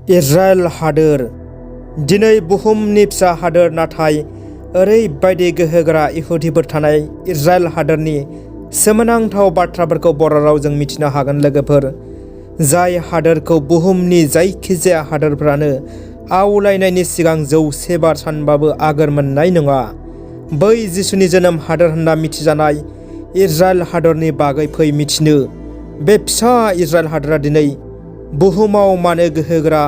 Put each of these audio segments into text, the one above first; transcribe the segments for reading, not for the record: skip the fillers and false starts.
Israel हादोर दिनै बुहुमनि फिसा हादोर नाथाय ओरैबायदि गोहोगोरा इहुदिफोर थानाय इजराइल हादोरनि सोमोनांथाव बाथ्राफोरखौ बर' रावजों मिथिनो हागोन लोगोफोर। जाय हादोरखौ बुहुमनि जायखिजाया हादोरफ्रानो आवलायनायनि सिगां 100 बार सानबाबो आगोर मोननाय नङा। बै जिसुनि जोनोम हादोर होनना मिथिजानाय इजराइल हादरनि बागै फै मिथिनो। बे फिसा इजराइल हादरा दिनै बुहुमाव मानो गोहोगोरा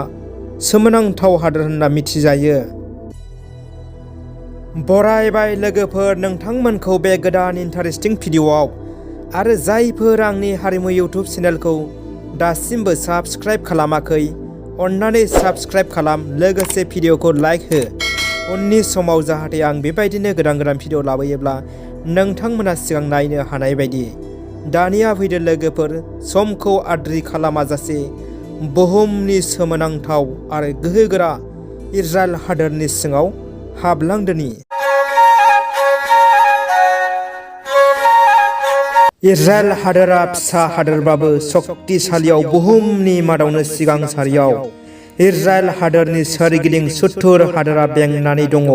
सोमोनांथाव हादोर होनना मिथिजायो। बरायबाय लोगोफोर नोंथांमोनखौ बे गोदान इन्टारेस्टिं भिडिअ'आव। आरो जायफोर आंनि हारिमु इउटुब चेनेलखौ दासिमबो साबस्क्राइब खालामाखै अन्नानै साबस्क्राइब खालाम, लोगोसे भिडिअ'खौ लाइक हो। उननि समाव जाहाथे आं बेबायदिनो गोदान गोदान भिडिअ' लाबोयोब्ला नोंथांमोना सिगां नायनो हानाय बायदि। दानिया फैदो लोगोफोर, समखौ आद्रि खालामाजासे बुहुमनि सोमोनांथाव आरो गोहोगोरा इजराइल हादोरनि सिङाव हाबलांदोनि। इजराइल हादोरा फिसा हादोरबाबो शक्तिशालियाव बुहुमनि मादावनो सिगां सारियाव। इजराइल हादोरनि सोरगिदिं 70 हादोरा बेंनानै दङ।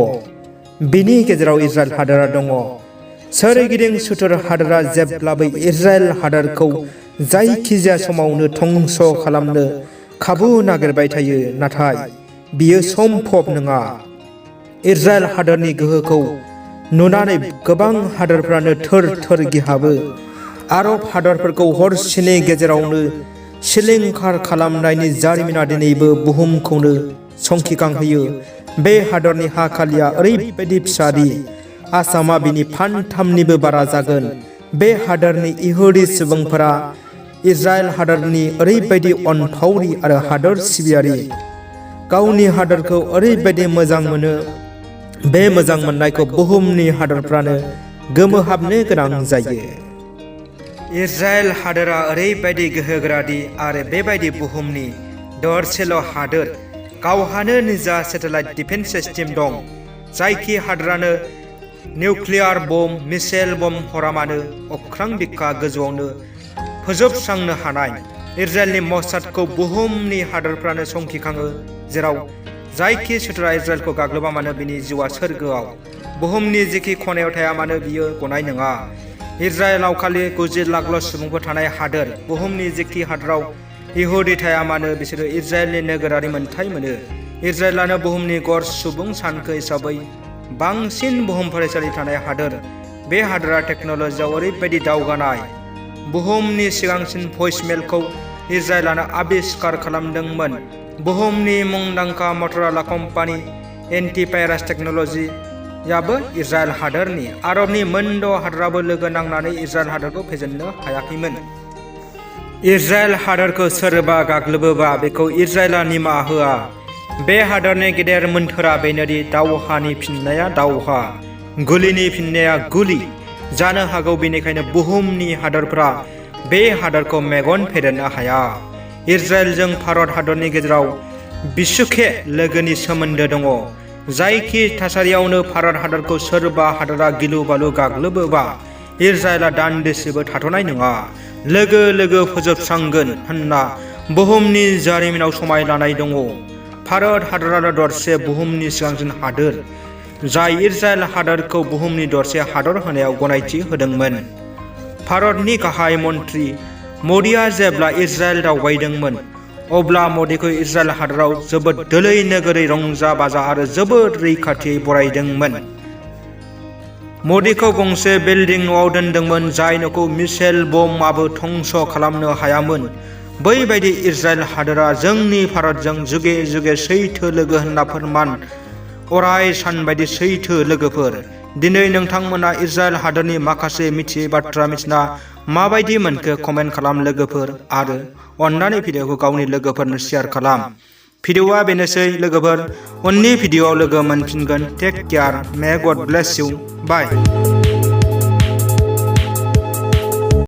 बिनि गेजेराव इजराइल हादोरा दङ। सोरगिदिं 70 हादोरा जेब्लाबो इजराइल हादोरखौ जायखिजाया समावनो धंस खालामनो खाबु नागिरबाय थायो, नाथाय बियो सम्भब नङा। इजराइल हादोरनि गोहोखौ नुनानै गोबां हादोरफ्रानो थोर थोर गिहाबो। आरब हादरफोरखौ हरसेनि गेजेरावनो सिलिंखार खालामनायनि जारिमिना दिनैबो बुहुमखौनो संखिखांहोयो। बे हादरनि हा खालिया ओरैबायदि फिसादि आसामा बिनि फानथामनिबो बारा जागोन। बे हादरनि इहुदि सुबुंफोरा इजराइल हादरनि ओरैबायदि अनफावरि आरो हादर सिबियारि। गावनि हादरखौ ओरैबायदि मोजां मोनो, बे मोजां मोननायखौ बुहुमनि हादरफ्रानो गोमोहाबनो गोनां जायो। इजराइल हादोरा ओरैबायदि गोहोगोरादि आरो बेबायदि बुहुमनि दरसेल' हादोर गावहानो निजा सेटेलाइट डिफेन्स सिस्टेम दं। जायखि हादोरानो निउक्लियार बम, मिसाइल बम हरामानो अख्रां बिखा गोजौआवनो फोजोबस्रांनो हानाय। इजराइलनि मसादखौ बुहुमनि हादोरफ्रानो संखिखाङो, जेराव जायखि सुथुरा इजराइलखौ गाग्लोबा मानो बिनि जिउआ सोरगोआव। बुहुमनि जेखि खनायाव थाया मानो बियो गनाय नङा। इजराइलाव खालि 90 लाखल' सुबुंफोर थानाय हादोर। बुहुमनि जेखि हादोराव इहुदि थाया मानो बिसोरो इजराइलनि नोगोरारि मोनथाय मोनो। इजराइलानो बुहुमनि गড় सुबुं सानखो हिसाबै बांसिन बुहुम फरायसालि थानाय हादोर। बे हादोरा टेक्न'लजियाव ओरैबायदि दावगानाय। बुहुमनि सिगांसिन भइसमेलखौ इजराइलानो आबिष्कार खालामदोंमोन। बुहुमनि मुंदांखा मटर'ला कम्पानि एन्टिभाइरास टेक्न'लजियाबो इजराइल हादोरनि। आरबनि मोनद' हादोराबो लोगो नांनानै इजराइल हादोरखौ फेजेननो हायाखैमोन। इजराइल हादोरखौ सोरबा गाग्लोबोबा बेखौ इजराइला निमाहा होआ। बे हादरनि गेदेर मोन्थोरा बेनोदि दावहानि फिननाया दावहा, गुलिनि फिननाया गुलि जानो हागौ। बेनिखायनो बुहुमनि हादरफ्रा बे हादरखौ मेगन फेदेरनो हाया। इजराइलजों भारत हादरनि गेजेराव बिसुखे लोगोनि सोमोन्दो दङ। जायखि थासारियावनो भारत हादरखौ सोरबा हादरा गिलु बालु गाग्लोबोबा इजराइला दान्दिसेबो थाथ'नाय नङा, लोगो लोगो फोजोबस्रांगोन होनना बुहुमनि जारिमिनाव समाय लानाय दङ। भारत हादरानो दरसे बुहुमनि सिगांसिन हादोर, जाय इजराइल हादरखौ बुहुमनि दरसे हादर होनायाव गनायथि होदोंमोन। भारतनि गाहाय मन्त्रि मदिआ जेब्ला इजराइल दावबायदोंमोन, अब्ला मदिखौ इजराइल हादराव जोबोद दोलै नोगोरै रंजा बाजा आरो जोबोद रैखाथियै बरायदोंमोन। मदिखौ गंसे बिल्डिं न'आव दोनदोंमोन, जाय न'खौ मिसाइल बमआबो धंस खालामनो हायामोन। बैबायदि इजराइल हादोरा जोंनि भारतजों जुगे जुगे सैथो लोगो होनना फोरमान, अराय सान बायदि सैथो लोगोफोर। दिनै नोंथांमोना इजराइल हादोरनि माखासे मिथियै बाथ्रा मिथिना माबायदि मोनखो कमेन्ट खालाम लोगोफोर, आरो अन्नानै भिडिअखौ गावनि लोगोफोरनो शेयार खालाम। भिडिअआ बेनोसै लोगोफोर, उननि भिडिअआव लोगो मोनफिनगोन। टेक केयार, मे गड ब्लेस इउ, बाय।